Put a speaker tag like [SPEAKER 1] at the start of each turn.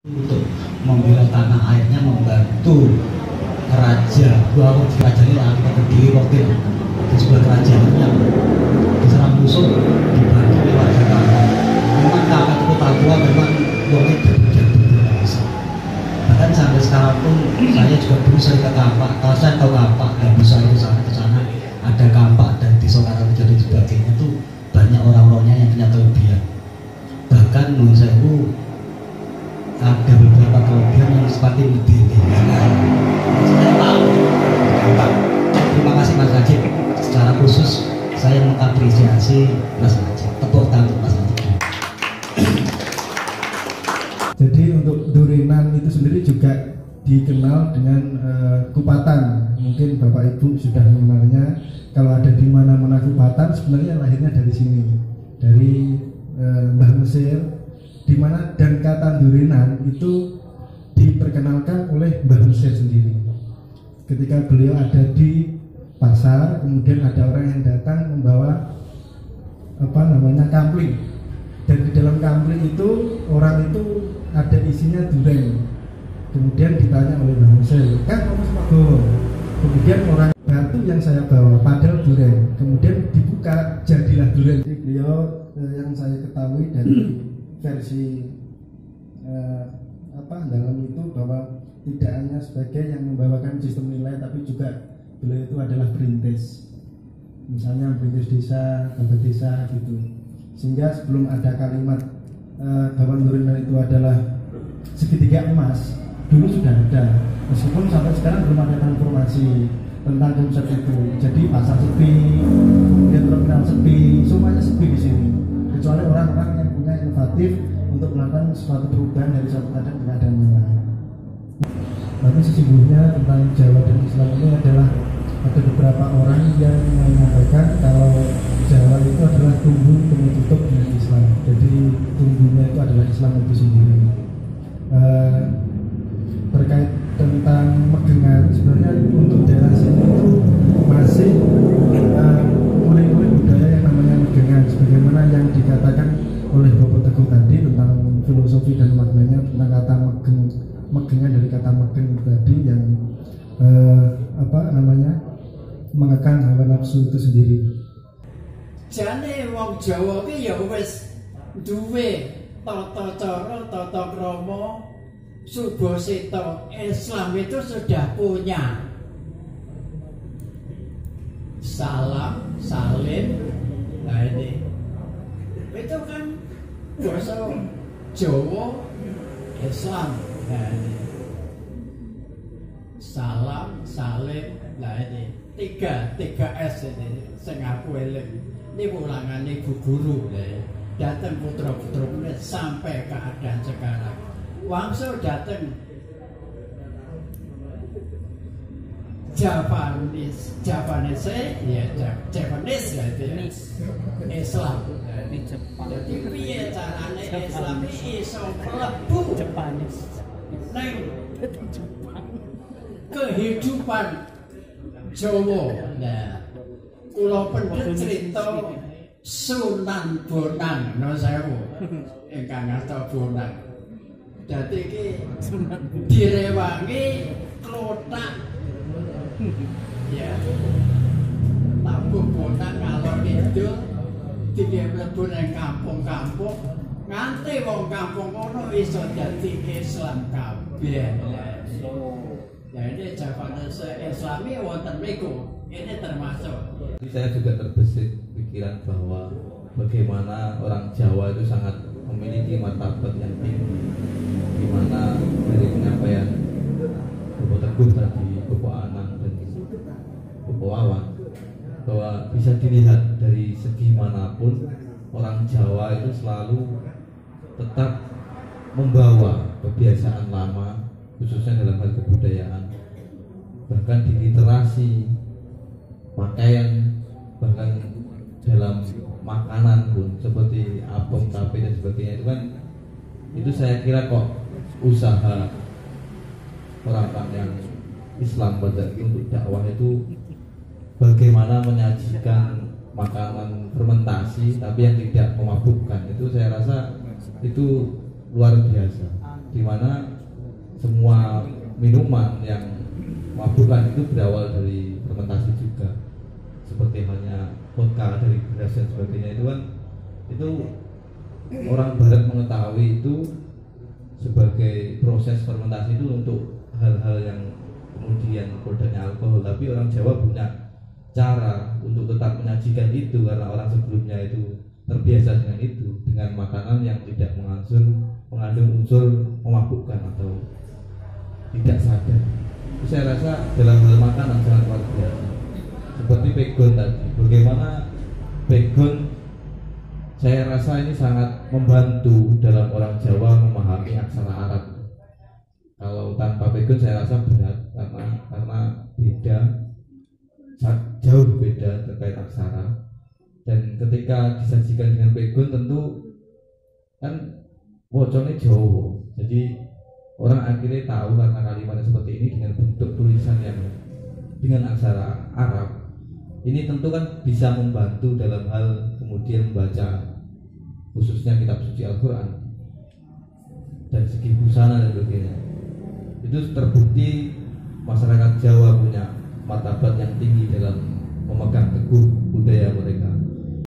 [SPEAKER 1] untuk membela tanah airnya, membantu raja bahwa kerajaan ini akan berdiri waktu di sebuah kerajaan yang diserang musuh dibantu oleh warga kampung. Memang kakak itu Papua memang uangnya berbiasa. Bahkan sampai sekarang pun saya juga dulu sering ke Kampak. Kalau saya tahu Kampak dan bisa ke sana ada Kampak dan di Soekarno dan sebagainya itu banyak orang-orangnya yang punya kelebihan. Bahkan menurut saya itu ada beberapa kelebihan yang seperti medeni. Saya tahu. Terima kasih Mas Najib. Secara khusus saya mengapresiasi Mas Najib. Tepuk tangan Mas Najib.
[SPEAKER 2] Jadi untuk Durinan itu sendiri juga dikenal dengan kupatan. Mungkin Bapak Ibu sudah mengenalnya. Kalau ada di mana-mana kupatan sebenarnya lahirnya dari sini, dari Mbah Mesir. Di mana dan kata Durinan itu diperkenalkan oleh Mbah Mesir sendiri. Ketika beliau ada di pasar, kemudian ada orang yang datang membawa kampling, dan di dalam kampling itu orang itu ada isinya durian. Kemudian ditanya oleh Mbah Mesir, kan kamu semua bawa? Kemudian orang batu yang saya bawa padahal durian. Kemudian dibuka, jadilah durian. Jadi beliau yang saya ketahui dari versi dalam itu bahwa tidak hanya sebagai yang membawakan sistem nilai, tapi juga beliau itu adalah perintis, misalnya perintis desa, babat desa gitu. Sehingga sebelum ada kalimat bahwa Durinan itu adalah segitiga emas, dulu sudah ada, meskipun sampai sekarang belum ada transformasi tentang konsep itu. Jadi pasar sepi, kemudian terminal sepi, semuanya sepi di sini, kecuali orang-orang yang punya inovatif untuk melakukan suatu perubahan dari satu keadaan ke keadaan yang lain. Tapi sesungguhnya tentang Jawa dan Islam ini adalah ada beberapa orang yang menyampaikan kalau Jawa itu adalah tumbuh penuh tutup dengan Islam. Jadi tumbuhnya itu adalah Islam itu sendiri. Terkait tentang Megengan, sebenarnya untuk daerah sini itu masih mulai budaya yang namanya Megengan, sebagaimana yang dikatakan oleh Bapak Teguh tadi tentang filosofi dan maknanya tentang kata megengan dari kata megen tadi yang mengekang hawa nafsu itu sendiri.
[SPEAKER 3] Jane wong Jawa ki ya wis duwe tata cara, tata krama, subhaseta. Islam itu sudah punya salam, salim. Nah ini itu kan bahasa Jawa Islam. Nah ini salam, salim. Nah ini tiga S ini sing aku eling. Ini ulangan ibu guru datang putra-putra sampai keadaan sekarang. Wangsul datang Japanese Islam. Jadi piye carane Islam iki iso mlebu ning kehidupan Jawa. Nah, kula pendhet cerita Sunan Bonang Nosewu ingkang ngasta Bonang. Dadi iki direwangi klothak. Ya. Tabuh Bonang ngalor kidul dikek mlebu ning kampung-kampung nganti wong kampung kono iso dadi Islam kabeh. Ya ini Japanese Islami wonten mriku. Ini termasuk.
[SPEAKER 4] Saya juga terbesit pikiran bahwa bagaimana orang Jawa itu sangat memiliki martabat yang tinggi, di mana dari penyampaian Bapak Teguh tadi, Bapak Anang dan Bapak Wawan, bahwa bisa dilihat dari segi manapun orang Jawa itu selalu tetap membawa kebiasaan lama, khususnya dalam hal kebudayaan, bahkan di literasi, pakaian, bahkan dalam makanan pun seperti apem, tape dan sebagainya itu kan, itu saya kira kok usaha orang-orang yang Islam pada untuk dakwah itu bagaimana menyajikan makanan fermentasi tapi yang tidak memabukkan, itu saya rasa itu luar biasa. di mana semua minuman yang mabukkan itu berawal dari fermentasi juga, seperti halnya vodka dari beras dan sebagainya. Itu kan itu orang barat mengetahui itu sebagai proses fermentasi itu untuk hal-hal yang kemudian produknya alkohol, tapi orang Jawa punya cara untuk tetap menyajikan itu karena orang sebelumnya itu terbiasa dengan itu, dengan makanan yang tidak mengandung unsur memabukkan atau tidak sadar. Saya rasa dalam hal makanan sangat luar biasa. Seperti pegon tadi, bagaimana pegon saya rasa ini sangat membantu dalam orang Jawa memahami aksara Arab. Kalau tanpa pegon saya rasa berat karena beda, jauh beda terkait aksara. Dan ketika disajikan dengan pegon tentu kan woconnya Jawa, jadi orang akhirnya tahu karena kalimatnya seperti ini dengan bentuk tulisan yang dengan aksara Arab. Ini tentu kan bisa membantu dalam hal kemudian membaca khususnya kitab suci Al-Quran dan segi busana dan sebagainya. Itu terbukti masyarakat Jawa punya martabat yang tinggi dalam memegang teguh budaya mereka.